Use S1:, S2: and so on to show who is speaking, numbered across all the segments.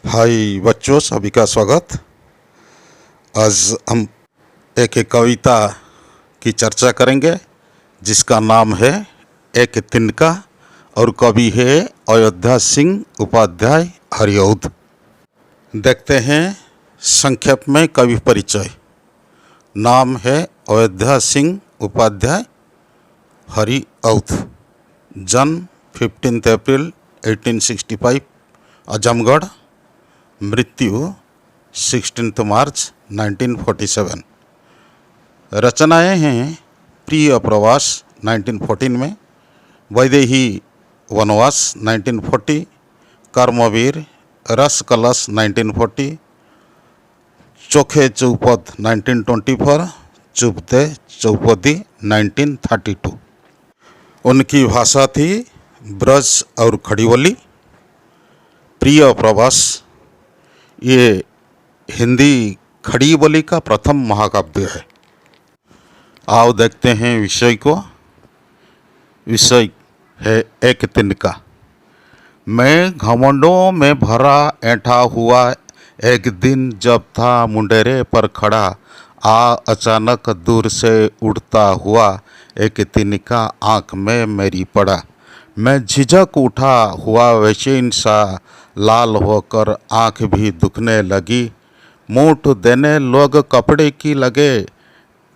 S1: हाय बच्चों, सभी का स्वागत। आज हम एक कविता की चर्चा करेंगे जिसका नाम है एक तिनका और कवि है अयोध्या सिंह उपाध्याय हरिऔध। देखते हैं संक्षेप में कवि परिचय। नाम है अयोध्या सिंह उपाध्याय हरिऔध। जन्म 15 अप्रैल 1865 आजमगढ़। मृत्यु 16 मार्च 1947। रचनाएं हैं प्रिय प्रवास 1914 में, वैदेही वनवास 1940, कर्मवीर, रस कलश 1940, चोखे चौपद 1924, चुपते चौपदी 1932। उनकी भाषा थी ब्रज और खड़ीवली। प्रिय प्रवास ये हिंदी खड़ी बोली का प्रथम महाकाव्य है। आओ देखते हैं विषय को। विषय है एक तिनका। मैं घमंडों में भरा ऐंठा हुआ एक दिन जब था मुंडेरे पर खड़ा, अचानक दूर से उड़ता हुआ एक तिनका आँख में मेरी पड़ा। मैं झिझक उठा हुआ वैसे सा लाल होकर आँख भी दुखने लगी। मूठ देने लोग कपड़े की लगे,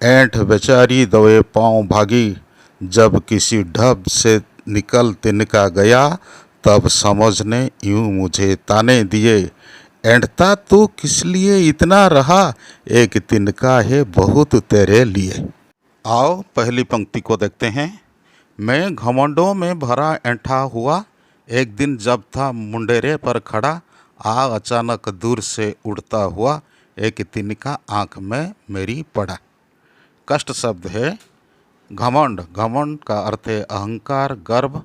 S1: ऐंठ बेचारी दवे पाँव भागी। जब किसी ढब से निकल तिनका गया, तब समझने यूँ मुझे ताने दिए, ऐंठता तू किस लिए इतना रहा, एक तिनका है बहुत तेरे लिए। आओ पहली पंक्ति को देखते हैं। मैं घमंडों में भरा ऐंठा हुआ एक दिन जब था मुंडेरे पर खड़ा, अचानक दूर से उड़ता हुआ एक तिनका आँख में मेरी पड़ा। कष्ट शब्द है घमंड। घमंड का अर्थ है अहंकार, गर्व।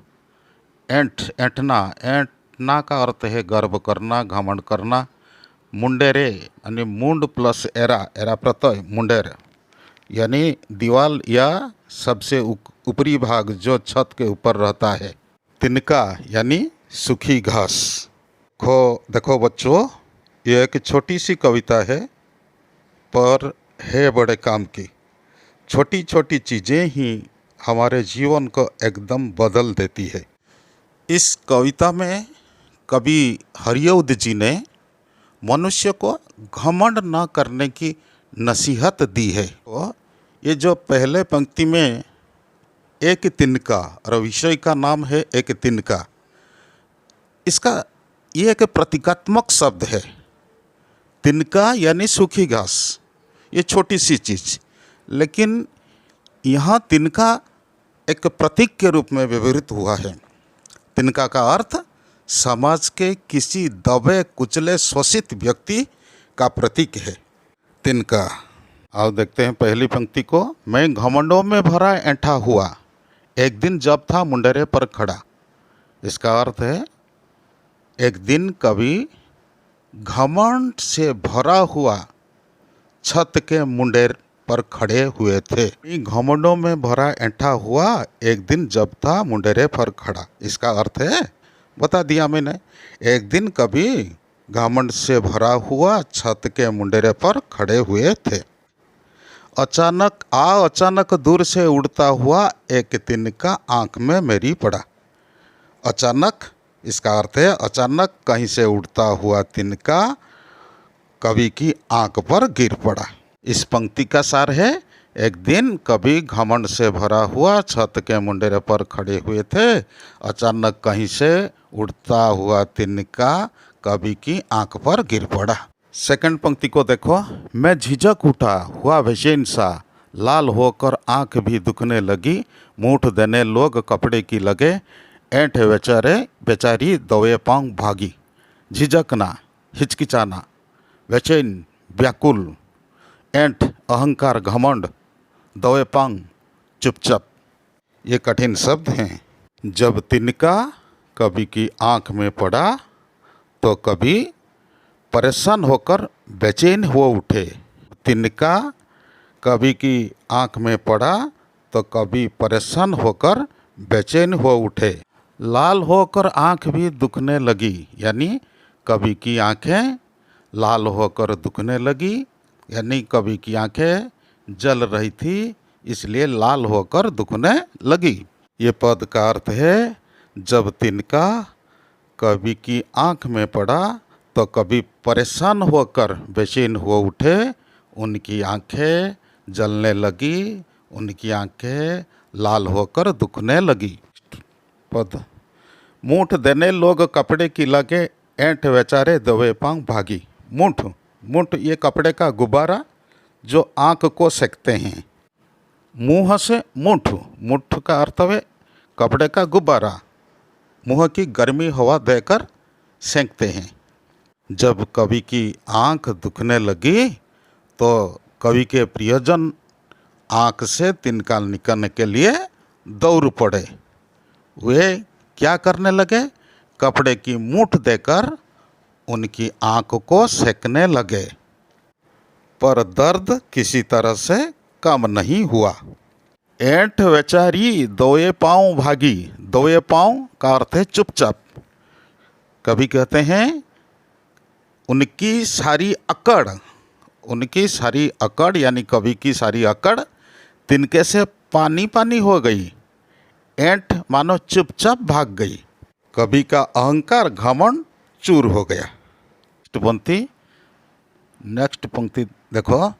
S1: ऐंठना का अर्थ है गर्व करना, घमंड करना। मुंडेरे यानी मुंड प्लस एरा, एरा प्रत्यय मुंडेर यानी दीवाल या सबसे ऊपरी भाग जो छत के ऊपर रहता है। तिनका यानी सूखी घास। देखो बच्चों, ये एक छोटी सी कविता है पर है बड़े काम की। छोटी छोटी चीज़ें ही हमारे जीवन को एकदम बदल देती है। इस कविता में कवि हरिऔध जी ने मनुष्य को घमंड न करने की नसीहत दी है। तो ये जो पहले पंक्ति में एक तिनका और विषय का नाम है एक तिनका, इसका ये एक प्रतीकात्मक शब्द है। तिनका यानी सूखी घास, ये छोटी सी चीज़, लेकिन यहाँ तिनका एक प्रतीक के रूप में व्यवहृत हुआ है। तिनका का अर्थ समाज के किसी दबे कुचले शोषित व्यक्ति का प्रतीक है तिनका। आओ देखते हैं पहली पंक्ति को। मैं घमंडों में भरा ऐंठा हुआ एक दिन जब था मुंडेरे पर खड़ा। इसका अर्थ है एक दिन कवि घमंड से भरा हुआ छत के मुंडेर पर खड़े हुए थे। घमंडों में भरा ऐंठा हुआ एक दिन जब था मुंडेरे पर खड़ा। इसका अर्थ है, बता दिया मैंने, एक दिन कवि घमंड से भरा हुआ छत के मुंडेरे पर खड़े हुए थे। अचानक दूर से उड़ता हुआ एक तिनका आँख में मेरी पड़ा। अचानक, इसका अर्थ है अचानक कहीं से उड़ता हुआ तिनका कवि की आँख पर गिर पड़ा। इस पंक्ति का सार है, एक दिन कवि घमंड से भरा हुआ छत के मुंडेरे पर खड़े हुए थे, अचानक कहीं से उड़ता हुआ तिनका कवि की आँख पर गिर पड़ा। सेकंड पंक्ति को देखो। मैं झिझक उठा हुआ बेचैन सा लाल होकर आँख भी दुखने लगी। मूठ देने लोग कपड़े की लगे, ऐंठ बेचारी दवे पाँव भागी। झिझकना, हिचकिचाना, बेचैन, व्याकुल, ऐंठ अहंकार, घमंड, दवे पाँव चुपचाप, ये कठिन शब्द हैं। जब तिनका कवि की आँख में पड़ा तो कवि परेशान होकर बेचैन हो उठे। तिनका कवि की आँख में पड़ा तो कवि परेशान होकर बेचैन हो उठे। लाल होकर आँख भी दुखने लगी, यानी कवि की आंखें लाल होकर दुखने लगी, यानी कवि की आंखें जल रही थी इसलिए लाल होकर दुखने लगी। ये पद का अर्थ है जब तिनका कवि की आंख में पड़ा तो कवि परेशान होकर बेचैन हो उठे, उनकी आंखें जलने लगी, उनकी आंखें लाल होकर दुखने लगी। पद मूठ देने लोग कपड़े की लगे, ऐंठ बेचारे दबे पांव भागी। मूठ, मूठ ये कपड़े का गुब्बारा जो आंख को सेकते हैं। मुँह से मूठ, मूठ का अर्थ है कपड़े का गुब्बारा, मुँह की गर्मी हवा देकर सेंकते हैं। जब कवि की आंख दुखने लगी तो कवि के प्रियजन आंख से तिनका निकालने के लिए दौड़ पड़े। वे क्या करने लगे? कपड़े की मूठ देकर उनकी आंख को सेकने लगे, पर दर्द किसी तरह से कम नहीं हुआ। ऐंठ बेचारी दोए पाँव भागी। दोए पाँव का अर्थ है चुपचाप। कभी कहते हैं उनकी सारी अकड़, उनकी सारी अकड़ यानी कवि की सारी अकड़ तिनके से पानी पानी हो गई। ऐंठ मानो चुपचाप भाग गई। कवि का अहंकार घमंड चूर हो गया। नेक्स्ट पंक्ति देखो।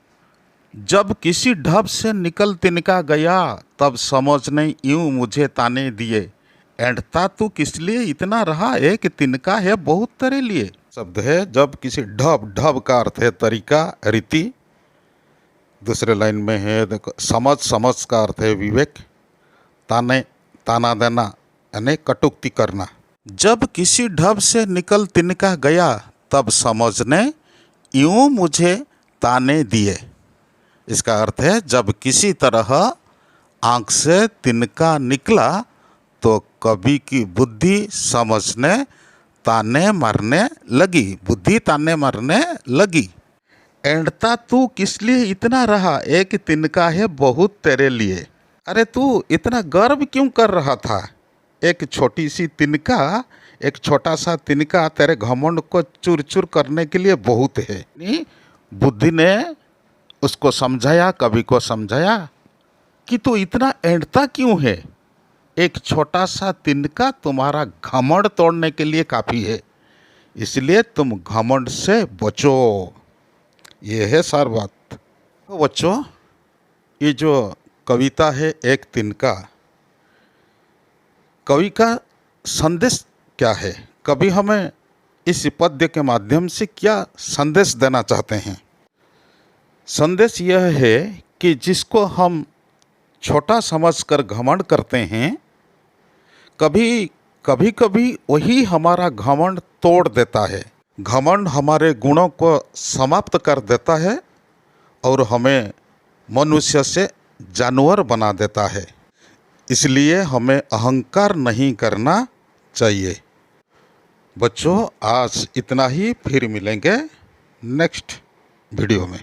S1: जब किसी ढब से निकल तिनका गया तब समझने यूं मुझे ताने दिए। ऐंठता तू किस लिए इतना रहा, एक तिनका है बहुत तेरे लिए। शब्द है जब किसी ढब, ढब का अर्थ है तरीका, रीति। दूसरे लाइन में है देखो समझ, समझ का अर्थ है विवेक। ताने, ताना देना यानी कटुक्ति करना। जब किसी ढब से निकल तिनका गया तब समझने यूं मुझे ताने दिए। इसका अर्थ है जब किसी तरह आँख से तिनका निकला तो कवि की बुद्धि समझने ताने मारने लगी, बुद्धि ताने मारने लगी। ऐंठता तू किस लिए इतना रहा, एक तिनका है बहुत तेरे लिए। अरे तू इतना गर्व क्यों कर रहा था? एक छोटी सी तिनका, एक छोटा सा तिनका तेरे घमंड को चूर चूर करने के लिए बहुत है। बुद्धि ने उसको समझाया, कवि को समझाया कि तू इतना ऐंठता क्यों है, एक छोटा सा तिनका तुम्हारा घमंड तोड़ने के लिए काफ़ी है, इसलिए तुम घमंड से बचो। ये है सार बात। तो बच्चों, ये जो कविता है एक तिनका, कवि का संदेश क्या है? कवि हमें इस पद्य के माध्यम से क्या संदेश देना चाहते हैं? संदेश यह है कि जिसको हम छोटा समझकर घमंड करते हैं, कभी कभी वही हमारा घमंड तोड़ देता है। घमंड हमारे गुणों को समाप्त कर देता है और हमें मनुष्य से जानवर बना देता है। इसलिए हमें अहंकार नहीं करना चाहिए। बच्चों, आज इतना ही, फिर मिलेंगे नेक्स्ट वीडियो में।